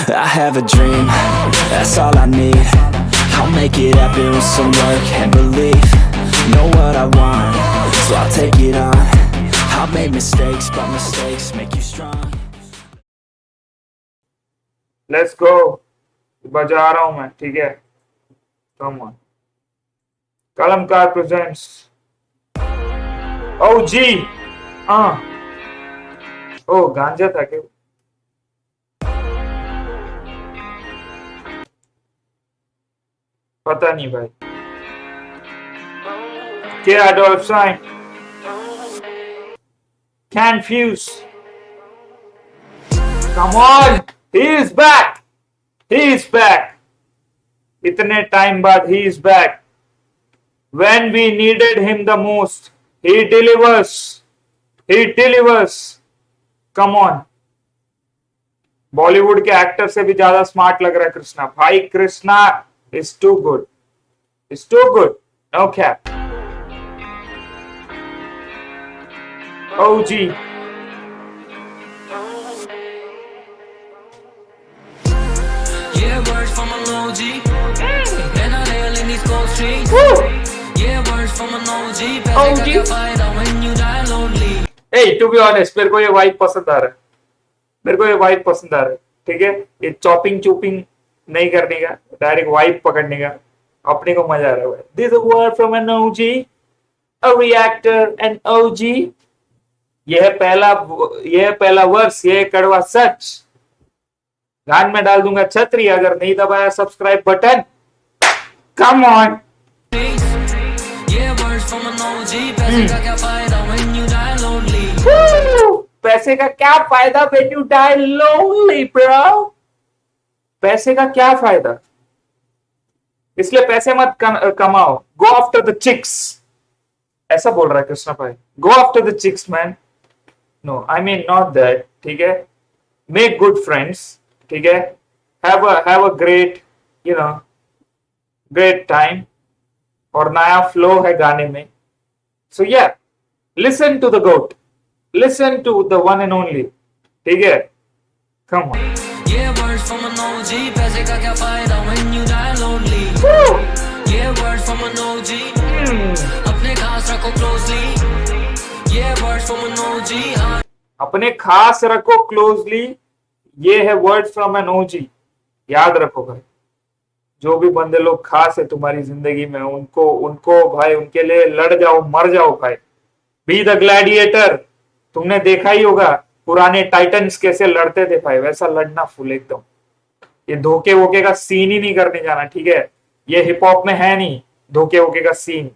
I have a dream, that's all I need. I'll make it happen with some work and belief. Know what I want, so I'll take it on. I've made mistakes, but mistakes make you strong. Let's go. बजा रहा हूं मैं, ठीक है? Come on. कलमकार presents. Oh जी, हाँ. ओ गांजा था क्या? पता नहीं भाई. K. Adolf Stein. Confused. Come on, he is back. He is back. इतने टाइम बाद he is back. When we needed him the most, he delivers. He delivers. Come on. Bollywood के एक्टर से भी ज्यादा स्मार्ट लग रहा है कृष्णा. भाई Krishna is too good. It's too good. No cap. OG. Yeah, words from an OG. And I nail in these cold streets. Yeah, words from an OG. पैसे का क्या फायदा when you die lonely. Hey, to be honest, मेरे को ये vibe पसंद आ रहा है. मेरे को ये वाइब पसंद आ रहा है. ठीक है, ये चॉपिंग चूपिंग नहीं करने का, डायरेक्ट वाइब पकड़ने का. अपने को मजा आ रहा है. This is a word from an OG, a reactor, an OG. ये है पहला वर्ष, ये कड़वा सच. गान में डाल दूंगा छतरी अगर नहीं दबाया सब्सक्राइब बटन. Come on. पैसे का क्या फायदा when you die lonely. पैसे का क्या फायदा when you die lonely, bro. पैसे का क्या फायदा? इसलिए पैसे मत कमाओ. Go after the chicks. ऐसा बोल रहा है कृष्णा भाई. Go after the chicks man. No, I mean not that. ठीक है, मेक गुड फ्रेंड्स. ठीक है, have a great great time. और नया फ्लो है गाने में. So yeah, listen to the GOAT, listen to the one and only. ठीक है, come on. Yeah, words from an OG. पैसे का क्या फायदा when you die lonely. Yeah, words from an OG. अपने खास रखो closely. Yeah, words from an OG. अपने खास रखो क्लोजली. ये है वर्ड फ्रॉम एन OG. याद रखो भाई, जो भी बंदे लोग खास है तुम्हारी जिंदगी में, उनको भाई, उनके लिए लड़ जाओ, मर जाओ भाई. Be the gladiator. तुमने देखा ही होगा पुराने टाइटन्स कैसे लड़ते थे भाई, वैसा लड़ना फुल एकदम. ये धोखे वोके का सीन ही नहीं करने जाना. ठीक है, ये हिप हॉप में है नहीं धोखे वोके का सीन.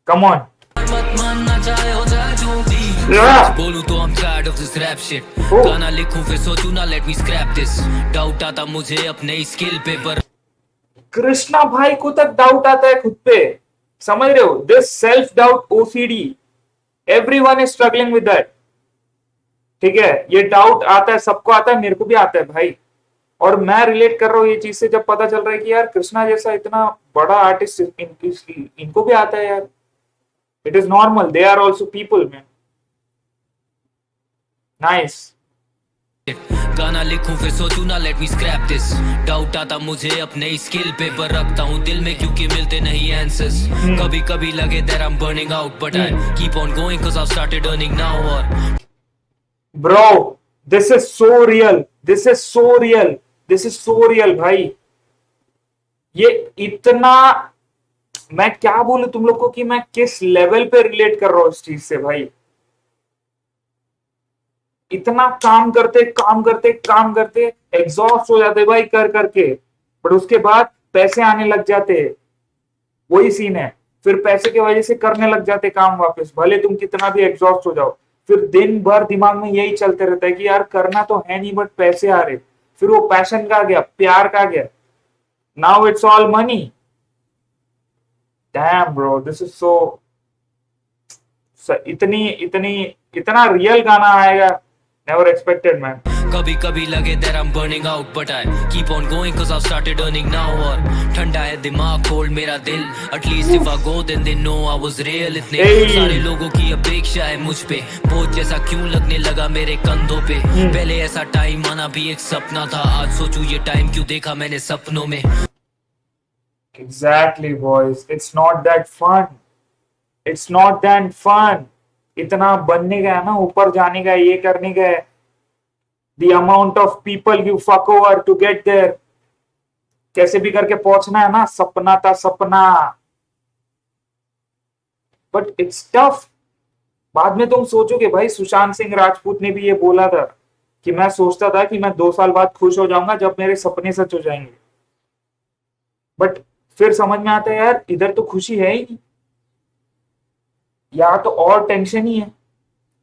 Come on. बोलूं तो I'm tired of this rap shit. गाना लिखूं फिर सोचूं ना let me scrap this. Doubt आता मुझे अपने स्किल पे पर. कृष्णा भाई को तक डाउट आता है खुद पे. समझ रहे हो? This self doubt OCD, everyone is struggling with that. ठीक है, ये डाउट आता है, सबको आता है, मेरे को भी आता है भाई. और मैं रिलेट कर रहा हूँ ये चीज से, जब पता चल रहा है कि यार कृष्णा जैसा इतना बड़ा आर्टिस्ट इनको भी आता है यार. It is normal, they are also people man. Nice. गाना लिखूं फिर सोचूं ना let me scrap this. Doubt आता मुझे अपने स्किल पे पर रखता हूँ दिल में क्योंकि मिलते नहीं आंसर्स. कभी कभी लगे that I'm burning out but I keep on going cause I've started earning now. और Bro, this is so real. This is so real. This is so real भाई. ये इतना, मैं क्या बोलूं तुम लोग को कि मैं किस लेवल पे रिलेट कर रहा हूं इस चीज से भाई. इतना काम करते एग्जॉस्ट हो जाते भाई कर करके. बट उसके बाद पैसे आने लग जाते. वही सीन है. फिर पैसे की वजह से करने लग जाते काम वापस, भले तुम कितना भी एग्जॉस्ट हो जाओ. फिर दिन भर दिमाग में यही चलते रहता है कि यार करना तो है नहीं बट पैसे आ रहे. फिर वो पैशन का गया, प्यार का गया. Now it's all money. Damn bro, this is so इतना रियल गाना आएगा. Never expected man. कभी कभी लगे that I'm burning out but I keep on going cause I've started earning now. और ठंडा है दिमाग कोल्ड मेरा दिल, at least if I go then they know I was real. इतने सारे लोगों की अपेक्षा है मुझ पे, बोझ जैसा क्यों लगने लगा मेरे कंधों पे। पहले ऐसा टाइम आना भी एक सपना था, आज सोचूं ये टाइम क्यों देखा मैंने सपनों में। Exactly boys, it's not that fun. It's not that fun. इतना बनने का है ना, ऊपर जाने का है, ये करने का है। The amount of people you fuck over to get there. कैसे भी करके पहुंचना है ना, सपना था सपना। But it's tough. बाद में तुम सोचोगे भाई, सुशांत सिंह राजपूत ने भी ये बोला था कि मैं सोचता था कि मैं 2 साल बाद खुश हो जाऊंगा जब मेरे सपने सच हो जाएंगे। बट फिर समझ में आता है यार, इधर तो खुशी है ही नहीं, यहाँ तो और टेंशन ही है।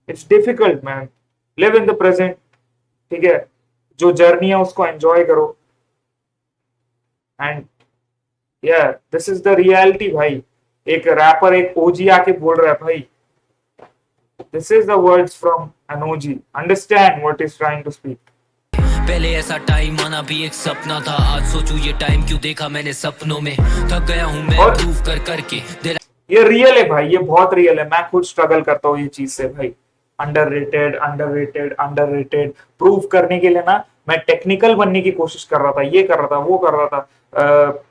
It's difficult man, live in the present. ठीक है, जो जर्नी है उसको एंजॉय करो। एंड यार दिस इज द रियलिटी भाई। एक रैपर, एक ओजी आके बोल रहा है भाई, this is the words from an OG, understand what is trying to speak. पहले ऐसा टाइम आना भी एक सपना था, आज सोचूं ये टाइम क्यों देखा मैंने सपनों में। थक गया हूं मैं प्रूव कर करके। ये रियल है भाई, ये बहुत रियल है। मैं खुद स्ट्रगल करता हूँ ये चीज से भाई। अंडररेटेड अंडररेटेड अंडररेटेड प्रूव करने के लिए ना, मैं टेक्निकल बनने की कोशिश कर रहा था, ये कर रहा था, वो कर रहा था,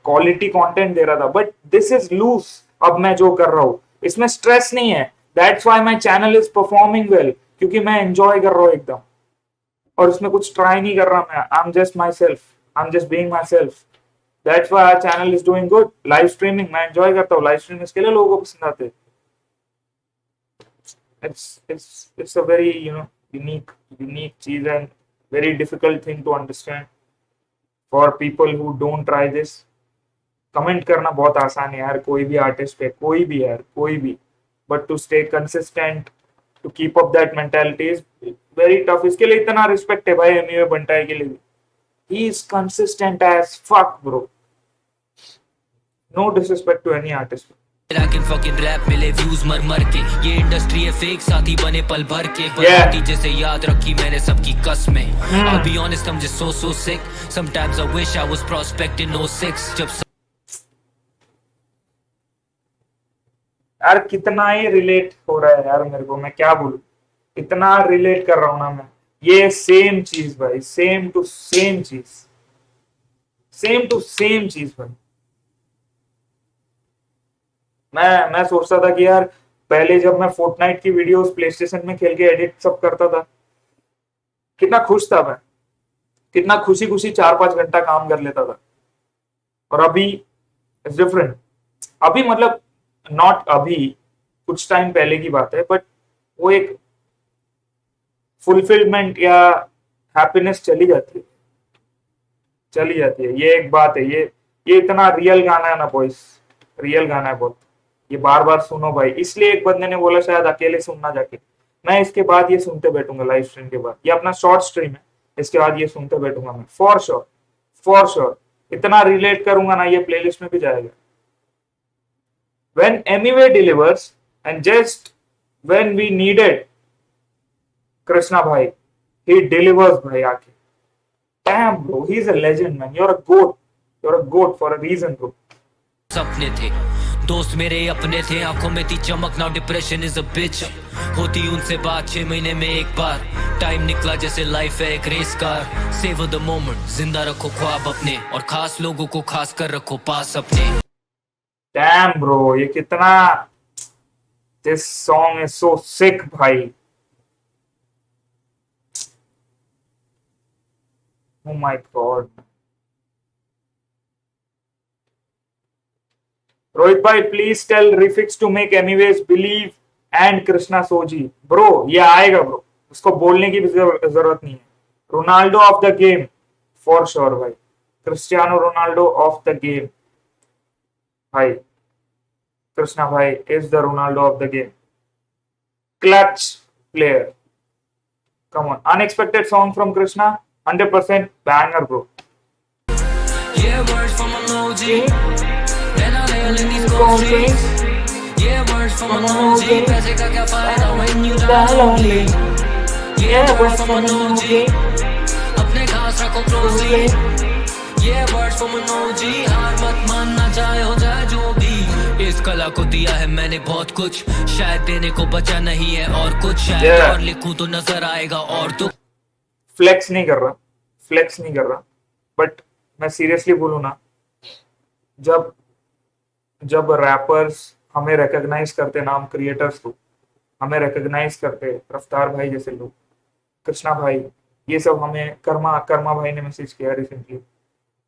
क्वालिटी कंटेंट दे रहा था। But this is loose. अब मैं जो कर रहा हूँ इसमें स्ट्रेस नहीं है। That's why my channel is performing well, क्योंकि मैं एंजॉय कर रहा हूँ एकदम, और उसमें कुछ ट्राई नहीं कर रहा मैं। I am just myself, I am just being myself. That's why our channel is doing good. Live streaming मैं एंजॉय करता हूँ, लाइव स्ट्रीमिंग इसके लिए लोगों को पसंद आते हैं। It's a very unique चीज and very difficult thing to understand for people who don't try this. Comment करना बहुत आसान है यार, कोई भी आर्टिस्ट पे, कोई भी यार, कोई भी, but to stay consistent, to keep up that mentality is very tough. इसके लिए इतना रिस्पेक्ट है भाई एमवे बंटाई के लिए भी। He is consistent as fuck bro, no disrespect to any artist. Rap मिले व्यूज मर मर के, ये इंडस्ट्री है फेक, साथी बने पल भर के। पर जैसे याद रखी मैंने सबकी कसमें। I'll be honest, I'm just so sick. Sometimes I wish I was prospecting 06 जब यार कितना ही रिलेट हो रहा है यार मेरे को, मैं क्या बोलूं, इतना रिलेट कर रहा हूं ना मैं। ये सेम चीज भाई, सेम टू सेम चीज, सेम टू सेम चीज भाई। मैं सोचता था कि यार पहले जब मैं फोर्टनाइट की वीडियोस प्ले स्टेशन में खेल के एडिट सब करता था, कितना खुश था मैं, कितना खुशी खुशी 4-5 घंटा काम कर लेता था। और अभी इट्स डिफरेंट। अभी मतलब नॉट अभी, कुछ टाइम पहले की बात है, बट वो एक फुलफिलमेंट या हैप्पीनेस चली जाती है। ये एक बात है। ये इतना रियल गाना है ना बॉयस, रियल गाना है बहुत। ये बार बार सुनो भाई। इसलिए एक बंदे ने बोला शायद अकेले सुनना जाके, मैं इसके बाद ये सुनते बैठूंगा लाइव स्ट्रीम के बाद। ये अपना शॉर्ट स्ट्रीम है, इसके बाद ये सुनते बैठूंगा मैं, फॉर श्योर। इतना रिलेट करूंगा ना, ये प्लेलिस्ट में भी जाएगा। When Emiway delivers, and just when we needed Krishna bhai, he delivers bhai aake. Damn bro, he's a legend man. You're a goat for a reason bro. सपने थे, दोस्त मेरे अपने थे, आंखों में थी चमक, नाउ डिप्रेशन इज अ बिच। होती उनसे बात 6 महीने में एक बार, टाइम निकला जैसे लाइफ है एक race car. Save the moment, जिंदा रखो ख्वाब अपने, और खास लोगों को खास कर रखो पास अपने। Damn bro, ये कितना, this song is so sick भाई। Oh my god। रोहित भाई please tell refix to make anyways believe and Krishna सोजी। ब्रो ये आएगा ब्रो, उसको बोलने की भी जरूरत नहीं है। Ronaldo of the game for sure भाई, Cristiano Ronaldo of the game भाई। कृष्णा भाई is the Ronaldo of the game. Clutch player. Come on. Unexpected song from Krishna. 100% banger bro. Yeah, words from an OG. Then I nail in these gold streets. Yeah, words from an OG. पैसे का क्या फायदा when you die lonely. Yeah, words from an OG. सांस रखो closely, ये word from an ओजी, हार मत मानना चाहे हो जाए जो भी। इस कला को दिया है मैंने बहुत कुछ, शायद देने को बचा नहीं है और कुछ, शायद और लिखूं तो नजर आएगा और तो। फ्लेक्स नहीं कर रहा, फ्लेक्स नहीं कर रहा, बट मैं सीरियसली बोलूं ना, जब जब रैपर्स हमें रिकॉग्नाइज करते, नाम क्रिएटर्स को हमें रिकॉग्नाइज करते, रफ्तार भाई जैसे लोग, कृष्णा भाई, ये सब हमें, कर्मा कर्मा भाई ने मैसेज किया रिसेंटली,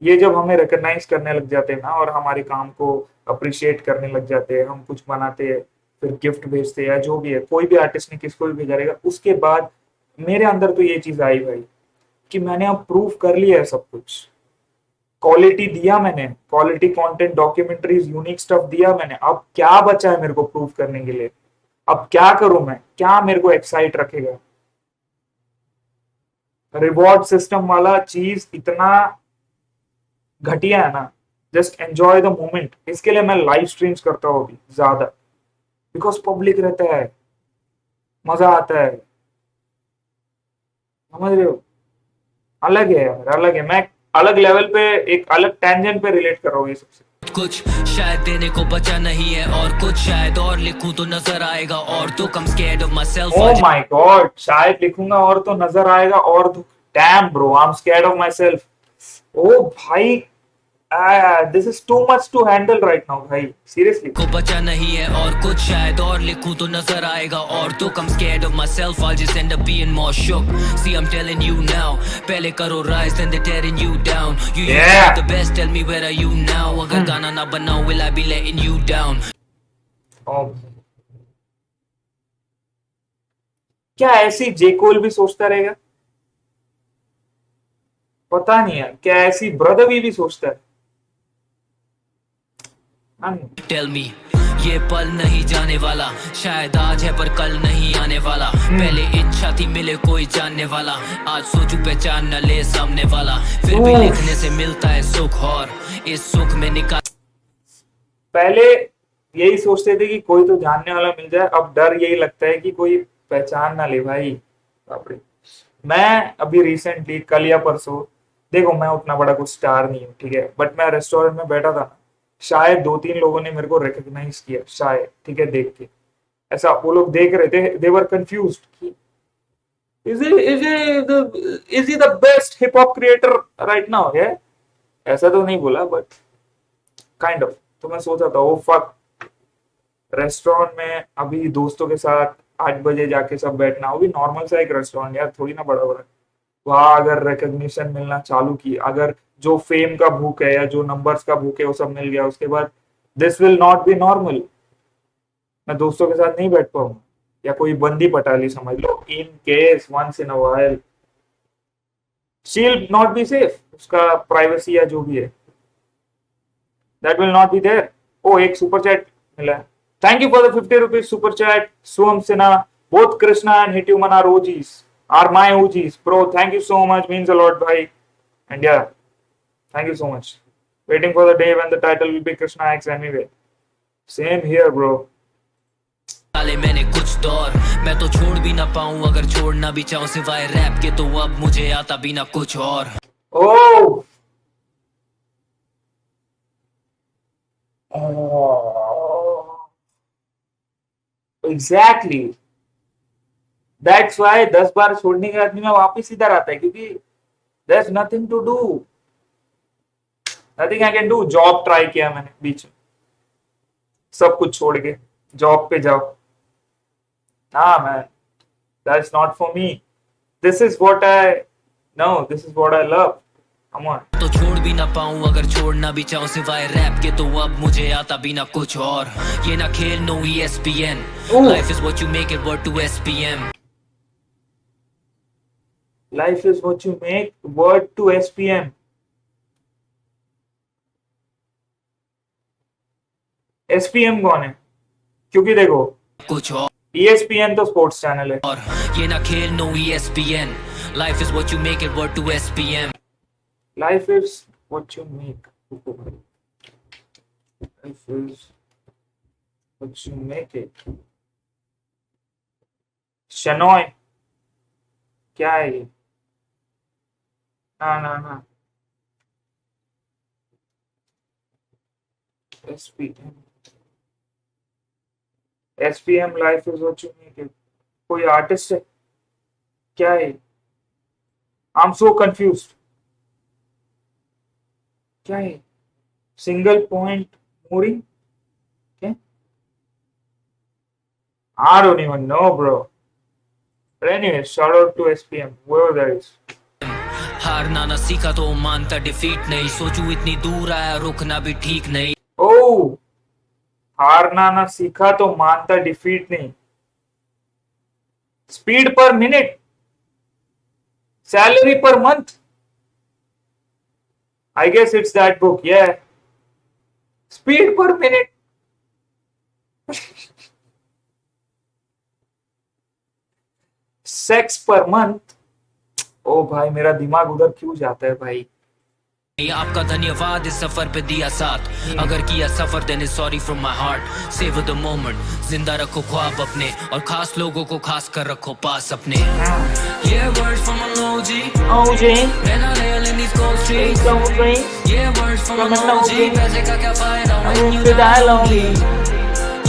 ये जब हमें रिकॉग्नाइज करने लग जाते हैं ना और हमारे काम को अप्रिशिएट करने लग जाते हैं, हम कुछ बनाते हैं फिर गिफ्ट भेजते हैं या जो भी है, कोई भी आर्टिस्ट ने किसको भी भेजा रहेगा, उसके बाद मेरे अंदर तो ये चीज आई भाई कि मैंने अब प्रूव कर लिया है सब कुछ, क्वालिटी दिया मैंने, quality content, documentaries, unique stuff दिया मैंने, अब क्या बचा है मेरे को प्रूव करने के लिए, अब क्या करूं मैं, क्या मेरे को एक्साइट रखेगा। रिवॉर्ड सिस्टम वाला चीज इतना घटिया है ना, जस्ट एंजॉय द मोमेंट, इसके लिए मैं लाइव स्ट्रीम्स करता हूँ अभी ज्यादा, बिकॉज पब्लिक रहता है, मजा आता है, समझ रहे हो, अलग है यार, अलग है, मैं अलग लेवल पे, एक अलग टेंजेंट पे रिलेट कर रहा हूँ ये सबसे। कुछ शायद देने को बचा नहीं है और कुछ, शायद और लिखूं तो नजर आएगा और तो, कम scared of myself. Oh my god, शायद लिखूंगा और तो नजर आएगा और तो, damn bro, I am scared of myself. ओ भाई, this is too much to handle right now भाई, सीरियसली। को बचा नहीं है और कुछ, शायद और लिखूं तो नजर आएगा और तो, कम scared of myself, I'll just end up being more shook. See I'm telling you now, पहले करो rise then they're tearing you down. You used to be the best, tell me where are you now? अगर गाना ना बनाऊं will I be letting you down? क्या ऐसी जेकोल भी सोचता रहेगा, पता नहीं यार, क्या ऐसी ब्रदवी भी सोचता है। Tell me, ये पल नहीं जाने वाला, शायद आज है पर कल नहीं आने वाला, पहले इच्छा थी मिले कोई जानने वाला, आज सोचूं पहचान न ले सामने वाला, फिर भी लिखने से मिलता है सुख और इस सुख में निकाल। पहले यही सोचते थे कि कोई तो जानने वाला मिल जाए, अब डर यही लगता है कि कोई पहचान ना ले भाई। मैं अभी रिसेंटली, कल या परसों, देखो मैं उतना बड़ा कुछ स्टार नहीं हूँ, ठीक है, बट मैं रेस्टोरेंट में बैठा था ना, शायद 2-3 लोगों ने मेरे को रिकॉग्नाइज किया, शायद, ठीक है, देख के ऐसा वो लोग देख रहे थे, they were confused, is he the best hip hop creator right now, है ऐसा तो नहीं बोला बट काइंड ऑफ। तो मैं सोचा था ओ फक, रेस्टोरेंट में अभी दोस्तों के साथ 8 बजे जाके सब बैठना, वो भी नॉर्मल सा एक रेस्टोरेंट यार, थोड़ी ना बड़ा बड़ा, वहां अगर रिकॉग्निशन मिलना चालू की, अगर जो फेम का भूख है या जो नंबर्स का भूख है वो सब मिल गया, उसके बाद this will not B normal, मैं दोस्तों के साथ नहीं बैठ पाऊंगा, या कोई बंदी पटा ली समझ लो, in case once in a while she will not be safe, उसका प्राइवेसी या जो भी है that will not be there. ओ एक सुपर चैट मिला है, thank you for the 50 rupees super chat, Som Sinha, both Krishna and Hituman are OGs, are my OGs, bro. Thank you so much, means a lot, bhai. And yeah, thank you so much. Waiting for the day when the title will be Krishna X anyway. Same here, bro. डाले मैंने कुछ दौर, मैं तो छोड़ भी ना पाऊं अगर छोड़ना भी चाहूं सिवाय रैप के, तो अब मुझे आता भी ना कुछ और। Oh. Exactly. That's why 10 बार छोड़ने के आदमी में वापस इधर आता है, क्योंकि there's nothing to do, nothing I can do। Job try किया मैंने बीच में, सब कुछ छोड़ के जॉब पे जाओ, हाँ man, that's not for me, this is what I know, this is what I love, come on। तो छोड़ भी ना पाऊं अगर छोड़ना भी चाहूं सिवाय रैप के, तो अब मुझे आता भी ना कुछ और, ये ना खेल no ESPN, life is what you make it, word to SPM। Life is what you make, word to SPM। SPM कौन है? क्योंकि देखो कुछ और ESPN तो स्पोर्ट्स चैनल है, और ये ना खेल no ESPN, life is what you make it, word to SPM। life is what you make, life is what you make it। Shanoy क्या है ये? ना SPM लाइफ इज वाचिंग कोई आर्टिस्ट है क्या है? I am so confused. क्या है? Single point mooring? क्या? I don't even know, bro. But anyway, shout out to SPM, whoever that is. हारना ना सीखा तो मानता डिफीट नहीं, सोचू इतनी दूर आया रुकना भी ठीक नहीं। Oh, हारना ना सीखा तो मानता डिफीट नहीं। Speed per minute, salary per month. I guess it's that book, yeah. Speed per minute. Sex per month. ओ भाई मेरा दिमाग उधर क्यों जाता है भाई। आपका धन्यवाद इस सफर पे दिया साथ, अगर किया सफर देने sorry from my heart. Save the moment, जिंदा रखो ख्वाब अपने, और खास लोगों को खास कर रखो पास अपने। ये words from an OG, and I rail in these cold streets। ये वर्ड्स फ्रॉम एन ओजी, पैसे का क्या फायदा when you die lonely।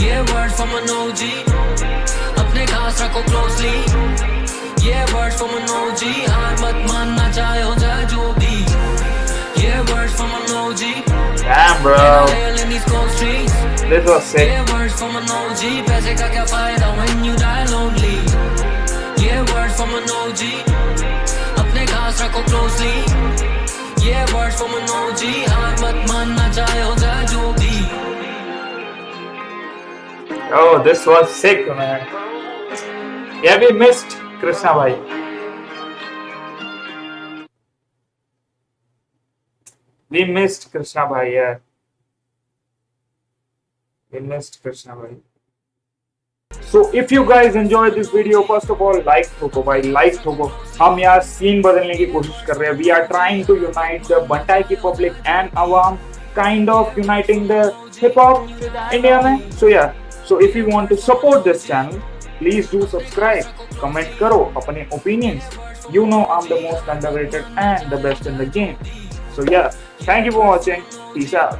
ये वर्ड्स फ्रॉम एन ओजी, अपने खास रखो क्लोजली। ये वर्ड्स फ्रॉम एन ओजी, हार मत मानना चाहे हो जाए जो भी। Yeah, words from an OG. Damn, bro. This was sick. Yeah, words from an OG. पैसे का क्या फायदा when you die lonely. Yeah, words from an OG. अपने खास रखो closely. Yeah, words from an OG. हार मत मानना चाहे हो जाए जो भी। Oh, this was sick, man. Yeah, we missed Krishna bhai. We missed Krishna bhai, yeah. We missed Krishna bhai. So if you guys enjoyed this video, first of all, like ठोको भाई, like ठोको। हम यार scene बदलने की कोशिश कर रहे हैं। We are trying to unite the Bantai की public and awam, kind of uniting the hip hop India में। So yeah, so if you want to support this channel, please do subscribe, comment करो अपने opinions. You know I'm the most underrated and the best in the game. So yeah, thank you for watching. Peace out.